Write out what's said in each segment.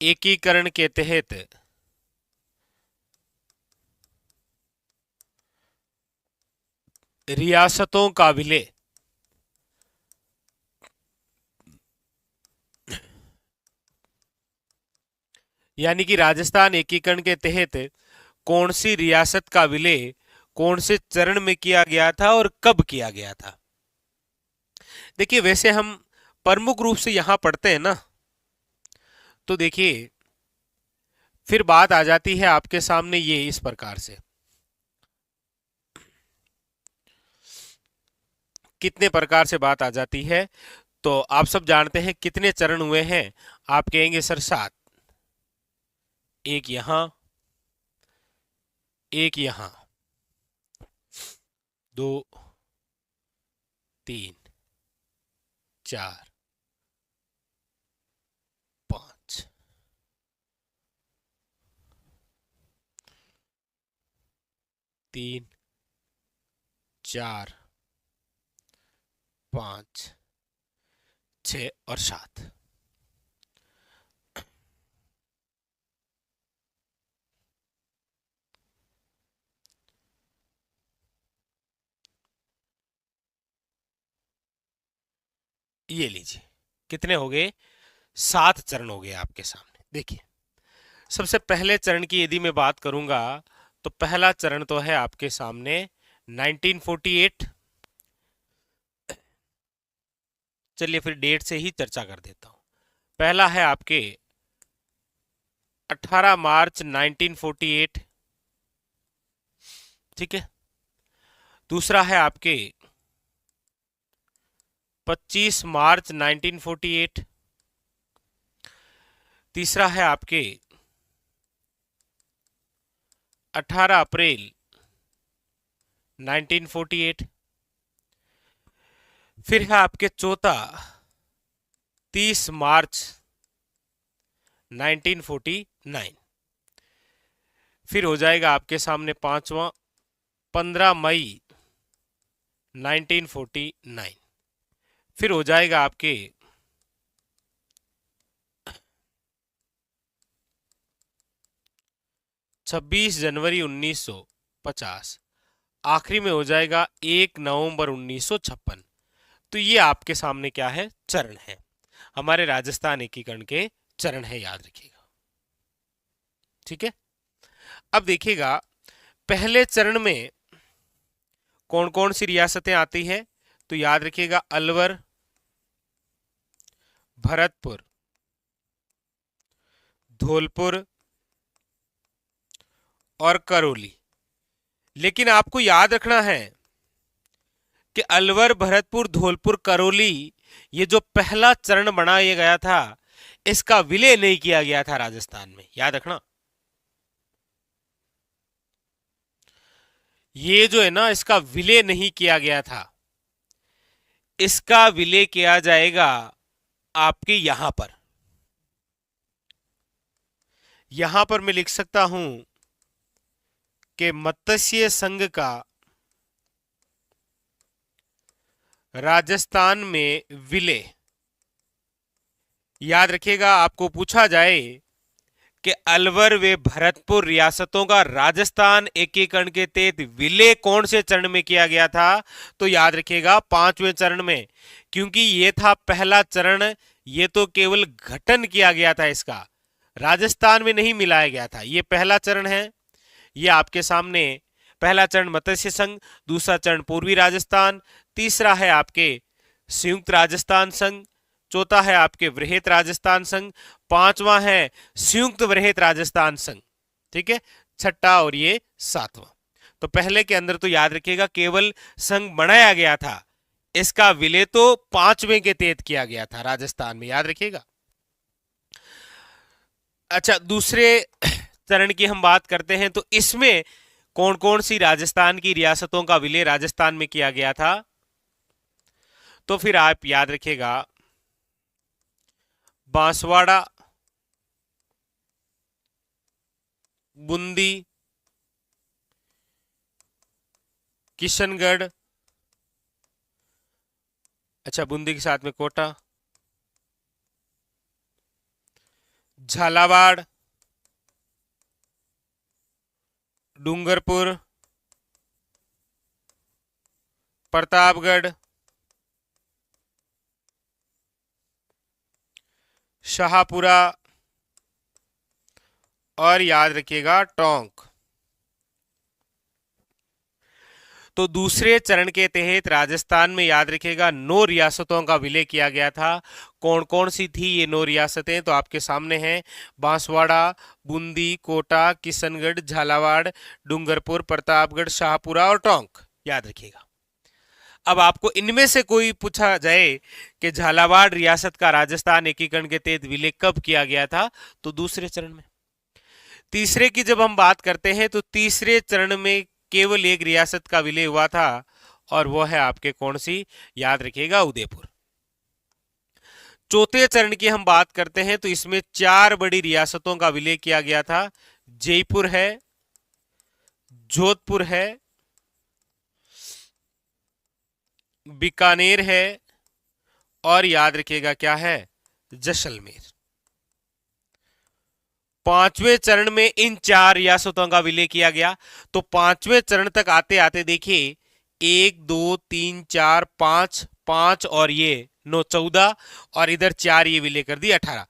एकीकरण के तहत रियासतों का विलय यानी कि राजस्थान एकीकरण के तहत कौन सी रियासत का विलय कौन से चरण में किया गया था और कब किया गया था। देखिए वैसे हम प्रमुख रूप से यहां पढ़ते हैं ना, तो देखिए फिर बात आ जाती है आपके सामने ये इस प्रकार से, कितने प्रकार से बात आ जाती है। तो आप सब जानते हैं कितने चरण हुए हैं, आप कहेंगे सर 7। एक यहां, एक यहां, 2, 3, 4, 5। 3, 4, 5, 6 और 7। ये लीजिए कितने हो गए, 7 चरण हो गए आपके सामने। देखिए सबसे पहले चरण की यदि मैं बात करूंगा तो पहला चरण तो है आपके सामने 1948। चलिए फिर डेट से ही चर्चा कर देता हूं। पहला है आपके 18 मार्च 1948, ठीक है। दूसरा है आपके 25 मार्च 1948। तीसरा है आपके 18 अप्रैल 1948। फिर है आपके चौथा 30 मार्च 1949। फिर हो जाएगा आपके सामने पांचवा 15 मई 1949। फिर हो जाएगा आपके 26 जनवरी 1950। आखिरी में हो जाएगा 1 नवंबर 1956। तो ये आपके सामने क्या है, चरण है, हमारे राजस्थान एकीकरण के चरण है, याद रखिएगा, ठीक है। अब देखिएगा पहले चरण में कौन कौन सी रियासतें आती हैं, तो याद रखिएगा अलवर, भरतपुर, धौलपुर और करौली। लेकिन आपको याद रखना है कि अलवर, भरतपुर, धौलपुर, करौली, ये जो पहला चरण बनाया गया था इसका विलय नहीं किया गया था राजस्थान में, याद रखना। ये जो है ना इसका विलय नहीं किया गया था, इसका विलय किया जाएगा आपके यहां पर मैं लिख सकता हूं कि मत्स्य संघ का राजस्थान में विलय। याद रखिएगा आपको पूछा जाए कि अलवर व भरतपुर रियासतों का राजस्थान एकीकरण के तहत विलय कौन से चरण में किया गया था, तो याद रखिएगा 5वें चरण में, क्योंकि ये था पहला चरण, ये तो केवल गठन किया गया था, इसका राजस्थान में नहीं मिलाया गया था। ये पहला चरण है, ये आपके सामने पहला चरण मत्स्य संघ, दूसरा चरण पूर्वी राजस्थान, तीसरा है आपके संयुक्त राजस्थान संघ, चौथा है आपके वृहत राजस्थान संघ, पांचवा है संयुक्त वृहत राजस्थान संघ, ठीक है, छठा और ये 7वां। तो पहले के अंदर तो याद रखिएगा केवल संघ बनाया गया था, इसका विलय तो 5वें के तहत किया गया था राजस्थान में, याद रखिएगा। अच्छा दूसरे चरण की हम बात करते हैं, तो इसमें कौन कौन सी राजस्थान की रियासतों का विलय राजस्थान में किया गया था, तो फिर आप याद रखिएगा बांसवाड़ा, बूंदी, किशनगढ़, अच्छा बूंदी के साथ में कोटा, झालावाड़, डूंगरपुर, प्रतापगढ़, शाहपुरा और याद रखिएगा टोंक। तो दूसरे चरण के तहत राजस्थान में याद रखिएगा 9 रियासतों का विलय किया गया था। कौन कौन सी थी ये 9 रियासतें, तो आपके सामने हैं बांसवाड़ा, बूंदी, कोटा, किशनगढ़, झालावाड़, डूंगरपुर, प्रतापगढ़, शाहपुरा और टोंक। याद रखिएगा। अब आपको इनमें से कोई पूछा जाए कि झालावाड़ रियासत का राजस्थान एकीकरण के तहत विलय कब किया गया था, तो दूसरे चरण में। तीसरे की जब हम बात करते हैं तो तीसरे चरण में केवल एक रियासत का विलय हुआ था और वो है आपके कौन सी, याद रखिएगा उदयपुर। चौथे चरण की हम बात करते हैं तो इसमें 4 बड़ी रियासतों का विलय किया गया था। जयपुर है, जोधपुर है, बीकानेर है और याद रखिएगा क्या है, जैसलमेर। पांचवें चरण में इन 4 रियासतों का विलय किया गया। तो पांचवें चरण तक आते आते देखिए 1 2 3 4 5 5 और ये 9 14 और इधर 4 ये विलय कर दिए 18।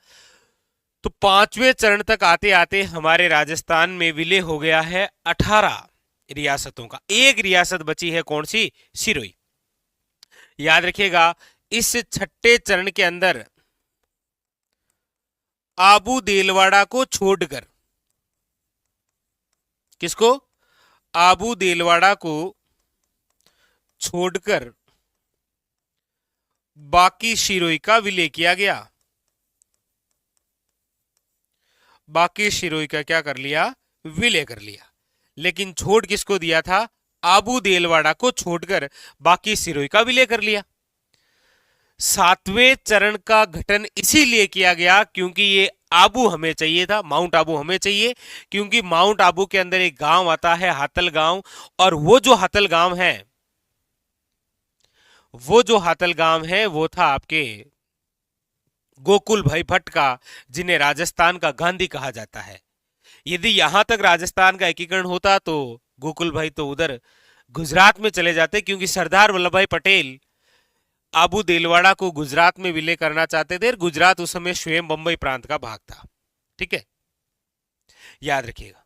तो पांचवें चरण तक आते आते हमारे राजस्थान में विलय हो गया है 18 रियासतों का। एक रियासत बची है कौन सी, सिरोही। याद रखिएगा इस छठे चरण के अंदर आबू देलवाड़ा को छोड़कर, किसको, आबू देलवाड़ा को छोड़कर बाकी सिरोही का विलय किया गया। बाकी सिरोही का क्या कर लिया, विलय कर लिया। लेकिन छोड़ किसको दिया था, आबू देलवाड़ा को छोड़कर बाकी सिरोही का विलय कर लिया। सातवें चरण का गठन इसीलिए किया गया क्योंकि ये आबू हमें चाहिए था, माउंट आबू हमें चाहिए, क्योंकि माउंट आबू के अंदर एक गांव आता है हातल गांव, और वो जो हातल गांव है, वो था आपके गोकुल भाई भट्ट का, जिन्हें राजस्थान का गांधी कहा जाता है। यदि यहां तक राजस्थान का एकीकरण होता तो गोकुल भाई तो उधर गुजरात में चले जाते, क्योंकि सरदार वल्लभ भाई पटेल आबू देलवाड़ा को गुजरात में विलय करना चाहते थे। गुजरात उस समय स्वयं बंबई प्रांत का भाग था। ठीक है, याद रखिएगा।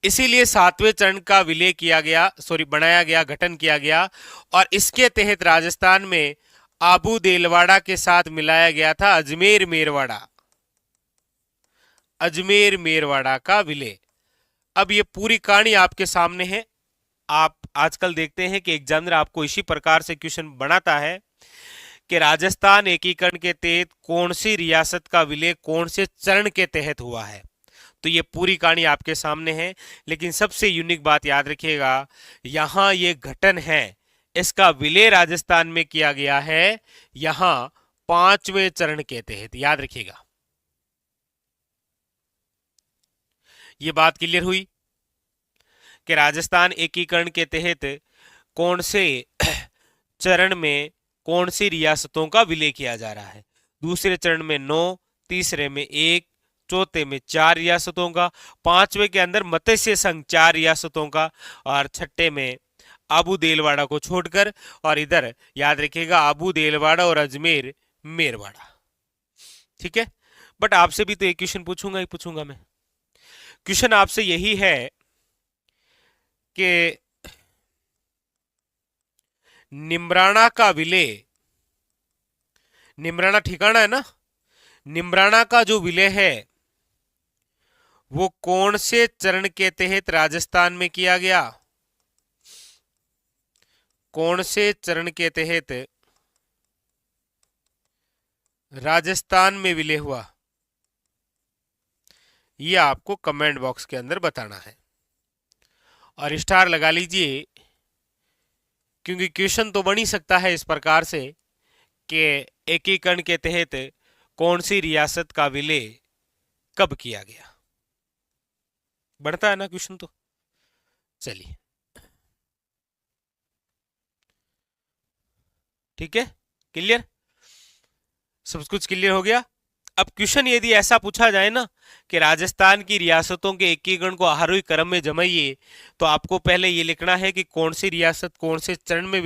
इसीलिए सातवें चरण का विलय किया गया, बनाया गया, गठन किया गया, और इसके तहत राजस्थान में आबू देलवाड़ा के साथ मिलाया गया था अजमेर मेरवाड़ा, अजमेर मेरवाड़ा का विलय। अब ये पूरी कहानी आपके सामने है। आप आजकल देखते हैं कि एग्जामिनर आपको इसी प्रकार से क्वेश्चन बनाता है कि राजस्थान एकीकरण के तहत कौन सी रियासत का विलय कौन से चरण के तहत हुआ है। तो ये पूरी कहानी आपके सामने है, लेकिन सबसे यूनिक बात याद रखिएगा, यहां ये गठन है, इसका विलय राजस्थान में किया गया है यहां 5वें चरण के तहत। याद रखिएगा, ये बात क्लियर हुई कि राजस्थान एकीकरण के तहत कौन से चरण में कौन सी रियासतों का विलय किया जा रहा है। दूसरे चरण में 9, तीसरे में 1, चौथे में 4 रियासतों का, पांचवें के अंदर मत्स्य संघ 4 रियासतों का, और छठे में आबू देलवाड़ा को छोड़कर, और इधर याद रखिएगा आबू देलवाड़ा और अजमेर मेरवाड़ा। ठीक है, बट आपसे भी तो एक क्वेश्चन पूछूंगा ही पूछूंगा मैं। क्वेश्चन आपसे यही है कि निम्राणा का विलय, निम्राणा ठिकाना है ना, निम्राणा का जो विलय है वो कौन से चरण के तहत राजस्थान में किया गया, कौन से चरण के तहत राजस्थान में विलय हुआ, ये आपको कमेंट बॉक्स के अंदर बताना है। और स्टार लगा लीजिए, क्योंकि क्वेश्चन तो बन ही सकता है इस प्रकार से कि एकीकरण के तहत कौन सी रियासत का विलय कब किया गया। बढ़ता है ना क्वेश्चन तो। चलिए, ठीक है, क्लियर, सब कुछ क्लियर हो गया। अब क्वेश्चन यदि ऐसा पूछा जाए ना कि राजस्थान की रियासतों के एकीकरण को आरोही क्रम में जमाइए, तो आपको पहले ये लिखना है कि कौन सी रियासत कौन से चरण में